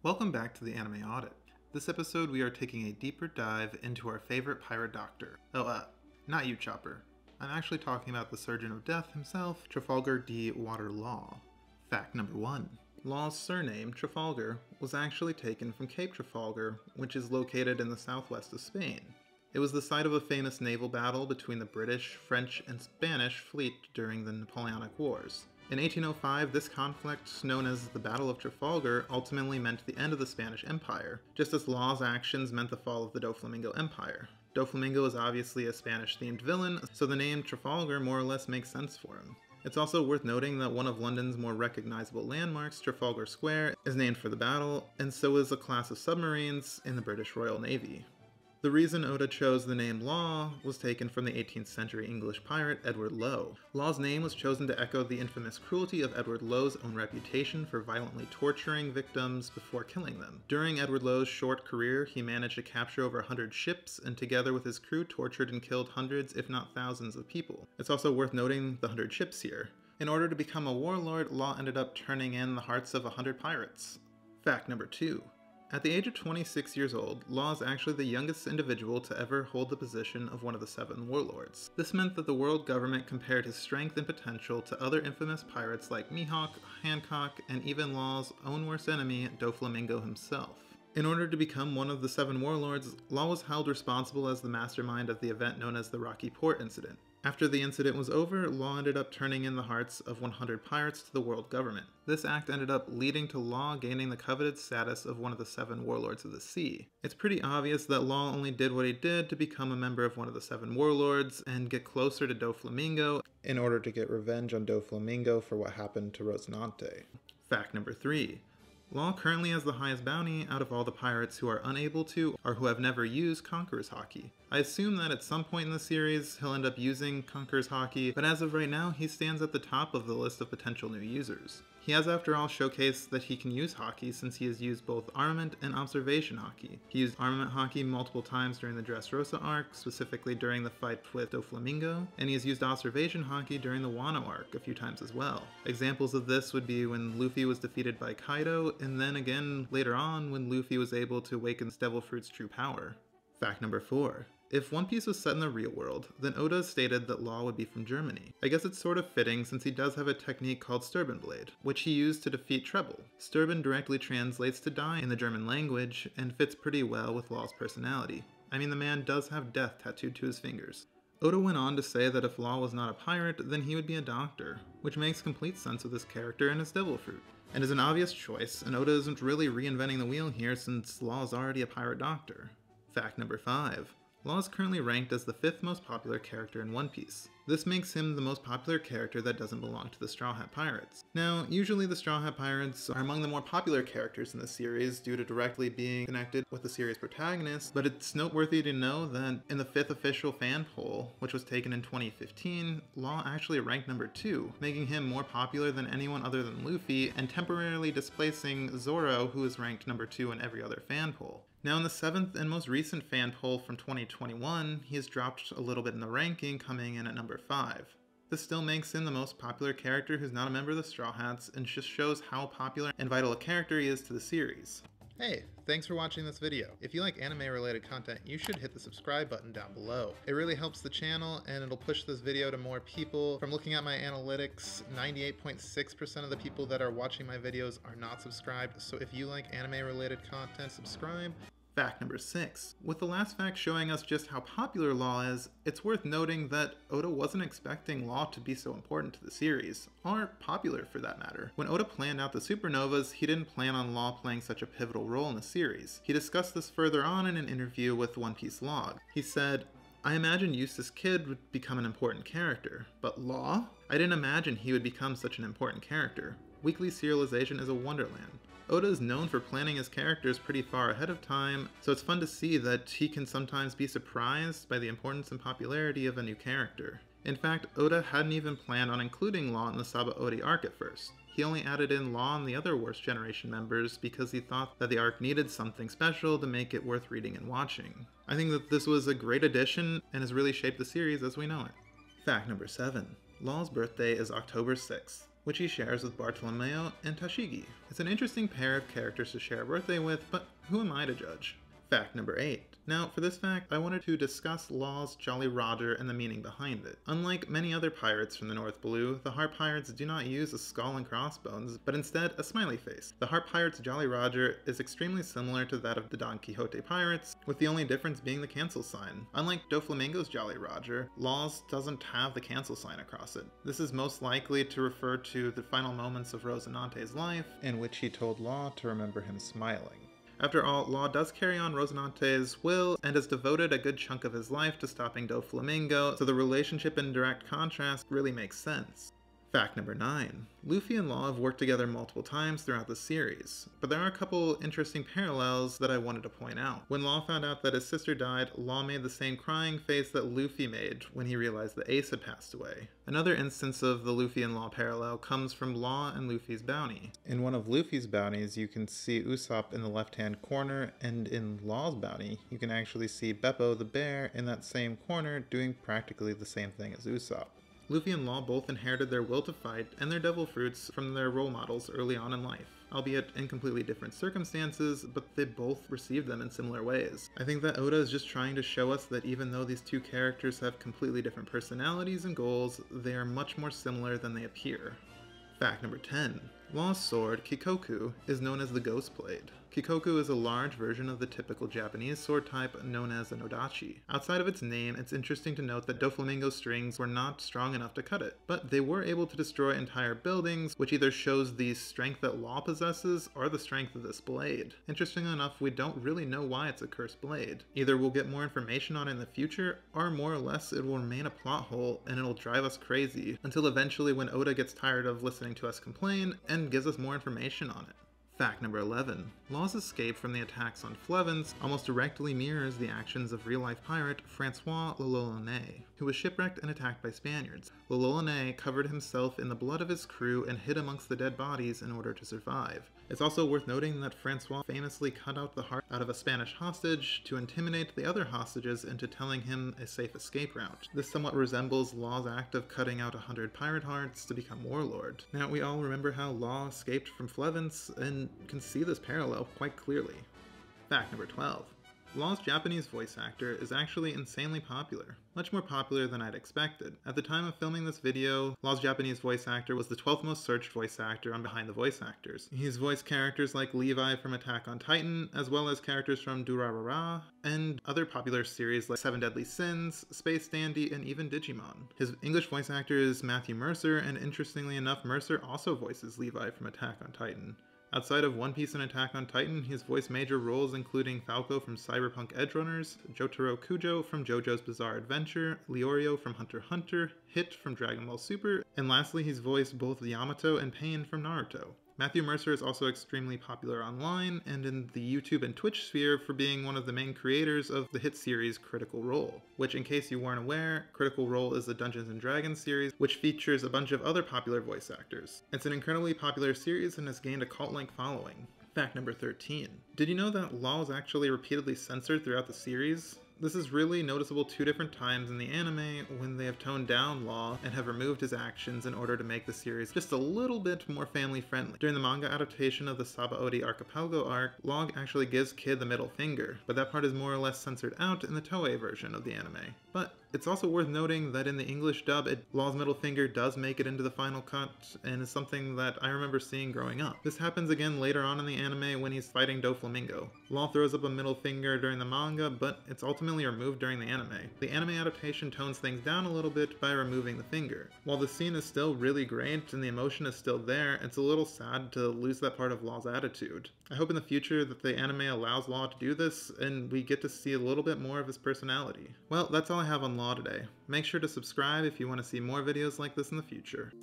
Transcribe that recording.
Welcome back to the Anime Audit. This episode we are taking a deeper dive into our favorite pirate doctor. Not you, Chopper. I'm actually talking about the Surgeon of Death himself, Trafalgar D. Water Law. Fact number 1. Law's surname, Trafalgar, was actually taken from Cape Trafalgar, which is located in the southwest of Spain. It was the site of a famous naval battle between the British, French, and Spanish fleet during the Napoleonic Wars. In 1805, this conflict, known as the Battle of Trafalgar, ultimately meant the end of the Spanish Empire, just as Law's actions meant the fall of the Doflamingo Empire. Doflamingo is obviously a Spanish-themed villain, so the name Trafalgar more or less makes sense for him. It's also worth noting that one of London's more recognizable landmarks, Trafalgar Square, is named for the battle, and so is a class of submarines in the British Royal Navy. The reason Oda chose the name Law was taken from the 18th century English pirate Edward Lowe. Law's name was chosen to echo the infamous cruelty of Edward Lowe's own reputation for violently torturing victims before killing them. During Edward Lowe's short career, he managed to capture over 100 ships and together with his crew tortured and killed hundreds if not thousands of people. It's also worth noting the 100 ships here. In order to become a warlord, Law ended up turning in the hearts of 100 pirates. Fact number 2. At the age of 26 years old, Law is actually the youngest individual to ever hold the position of one of the 7 warlords. This meant that the world government compared his strength and potential to other infamous pirates like Mihawk, Hancock, and even Law's own worst enemy, Doflamingo himself. In order to become one of the 7 warlords, Law was held responsible as the mastermind of the event known as the Rocky Port Incident. After the incident was over, Law ended up turning in the hearts of 100 pirates to the world government. This act ended up leading to Law gaining the coveted status of one of the 7 warlords of the sea. It's pretty obvious that Law only did what he did to become a member of one of the 7 warlords and get closer to Doflamingo in order to get revenge on Doflamingo for what happened to Rocinante. Fact number 3. Law currently has the highest bounty out of all the pirates who are unable to or who have never used Conqueror's Haki. I assume that at some point in the series he'll end up using Conqueror's Haki, but as of right now he stands at the top of the list of potential new users. He has after all showcased that he can use Haki since he has used both Armament and Observation Haki. He used Armament Haki multiple times during the Dressrosa arc, specifically during the fight with Doflamingo, and he has used Observation Haki during the Wano arc a few times as well. Examples of this would be when Luffy was defeated by Kaido, and then again later on when Luffy was able to awaken Devil Fruit's true power. Fact number 4. If One Piece was set in the real world, then Oda stated that Law would be from Germany. I guess it's sort of fitting since he does have a technique called Sturbenblade, which he used to defeat Treble. Sturben directly translates to die in the German language and fits pretty well with Law's personality. I mean, the man does have death tattooed to his fingers. Oda went on to say that if Law was not a pirate, then he would be a doctor, which makes complete sense with his character and his Devil Fruit, and is an obvious choice, and Oda isn't really reinventing the wheel here since Law is already a pirate doctor. Fact number 5. Law is currently ranked as the 5th most popular character in One Piece. This makes him the most popular character that doesn't belong to the Straw Hat Pirates. Now, usually the Straw Hat Pirates are among the more popular characters in the series due to directly being connected with the series protagonist, but it's noteworthy to know that in the 5th official fan poll, which was taken in 2015, Law actually ranked number 2, making him more popular than anyone other than Luffy and temporarily displacing Zoro, who is ranked number 2 in every other fan poll. Now in the 7th and most recent fan poll from 2021, he has dropped a little bit in the ranking, coming in at number 5. This still makes him the most popular character who's not a member of the Straw Hats, and just shows how popular and vital a character he is to the series. Hey, thanks for watching this video. If you like anime related content, you should hit the subscribe button down below. It really helps the channel and it'll push this video to more people. From looking at my analytics, 98.6% of the people that are watching my videos are not subscribed, so if you like anime related content, subscribe. Fact number 6. With the last fact showing us just how popular Law is, it's worth noting that Oda wasn't expecting Law to be so important to the series, or popular for that matter. When Oda planned out the supernovas, he didn't plan on Law playing such a pivotal role in the series. He discussed this further on in an interview with One Piece Log. He said, "I imagined Eustace Kid would become an important character, but Law? I didn't imagine he would become such an important character. Weekly serialization is a wonderland." Oda is known for planning his characters pretty far ahead of time, so it's fun to see that he can sometimes be surprised by the importance and popularity of a new character. In fact, Oda hadn't even planned on including Law in the Sabaody arc at first. He only added in Law and the other Worst Generation members because he thought that the arc needed something special to make it worth reading and watching. I think that this was a great addition and has really shaped the series as we know it. Fact number 7. Law's birthday is October 6th. which he shares with Bartolomeo and Tashigi. It's an interesting pair of characters to share a birthday with, but who am I to judge? Fact number 8. Now, for this fact, I wanted to discuss Law's Jolly Roger and the meaning behind it. Unlike many other pirates from the North Blue, the Harp Pirates do not use a skull and crossbones, but instead a smiley face. The Harp Pirates' Jolly Roger is extremely similar to that of the Don Quixote pirates, with the only difference being the cancel sign. Unlike Doflamingo's Jolly Roger, Law's doesn't have the cancel sign across it. This is most likely to refer to the final moments of Rocinante's life, in which he told Law to remember him smiling. After all, Law does carry on Rocinante's will and has devoted a good chunk of his life to stopping Doflamingo, so the relationship in direct contrast really makes sense. Fact number 9. Luffy and Law have worked together multiple times throughout the series, but there are a couple interesting parallels that I wanted to point out. When Law found out that his sister died, Law made the same crying face that Luffy made when he realized that Ace had passed away. Another instance of the Luffy and Law parallel comes from Law and Luffy's bounty. In one of Luffy's bounties, you can see Usopp in the left-hand corner, and in Law's bounty, you can actually see Beppo the bear in that same corner doing practically the same thing as Usopp. Luffy and Law both inherited their will to fight and their devil fruits from their role models early on in life, albeit in completely different circumstances, but they both received them in similar ways. I think that Oda is just trying to show us that even though these two characters have completely different personalities and goals, they are much more similar than they appear. Fact number 10. Law's sword, Kikoku, is known as the Ghost Blade. Kikoku is a large version of the typical Japanese sword type known as an odachi. Outside of its name, it's interesting to note that Doflamingo's strings were not strong enough to cut it, but they were able to destroy entire buildings, which either shows the strength that Law possesses or the strength of this blade. Interestingly enough, we don't really know why it's a cursed blade. Either we'll get more information on it in the future, or more or less it will remain a plot hole and it'll drive us crazy, until eventually when Oda gets tired of listening to us complain and gives us more information on it. Fact number 11. Law's escape from the attacks on Flevens almost directly mirrors the actions of real-life pirate Francois L'Olonnais, who was shipwrecked and attacked by Spaniards. L'Olonnais covered himself in the blood of his crew and hid amongst the dead bodies in order to survive. It's also worth noting that Francois famously cut out the heart out of a Spanish hostage to intimidate the other hostages into telling him a safe escape route. This somewhat resembles Law's act of cutting out 100 pirate hearts to become warlord. Now, we all remember how Law escaped from Flevens and can see this parallel quite clearly. Fact number 12. Law's Japanese voice actor is actually insanely popular, much more popular than I'd expected. At the time of filming this video, Law's Japanese voice actor was the 12th most searched voice actor on Behind the Voice Actors. He's voiced characters like Levi from Attack on Titan, as well as characters from Durarara, and other popular series like Seven Deadly Sins, Space Dandy, and even Digimon. His English voice actor is Matthew Mercer, and interestingly enough, Mercer also voices Levi from Attack on Titan. Outside of One Piece and Attack on Titan, he's voiced major roles including Falco from Cyberpunk Edgerunners, Jotaro Kujo from JoJo's Bizarre Adventure, Leorio from Hunter x Hunter, Hit from Dragon Ball Super, and lastly he's voiced both Yamato and Pain from Naruto. Matthew Mercer is also extremely popular online and in the YouTube and Twitch sphere for being one of the main creators of the hit series Critical Role, which, in case you weren't aware, Critical Role is a Dungeons & Dragons series which features a bunch of other popular voice actors. It's an incredibly popular series and has gained a cult-like following. Fact number 13. Did you know that Law was actually repeatedly censored throughout the series? This is really noticeable 2 different times in the anime when they have toned down Law and have removed his actions in order to make the series just a little bit more family friendly. During the manga adaptation of the Sabaody Archipelago arc, Law actually gives Kid the middle finger, but that part is more or less censored out in the Toei version of the anime. But it's also worth noting that in the English dub, Law's middle finger does make it into the final cut, and is something that I remember seeing growing up. This happens again later on in the anime when he's fighting Doflamingo. Law throws up a middle finger during the manga, but it's ultimately removed during the anime. The anime adaptation tones things down a little bit by removing the finger. While the scene is still really great and the emotion is still there, it's a little sad to lose that part of Law's attitude. I hope in the future that the anime allows Law to do this, and we get to see a little bit more of his personality. Well, that's all I have on Law today. Make sure to subscribe if you want to see more videos like this in the future.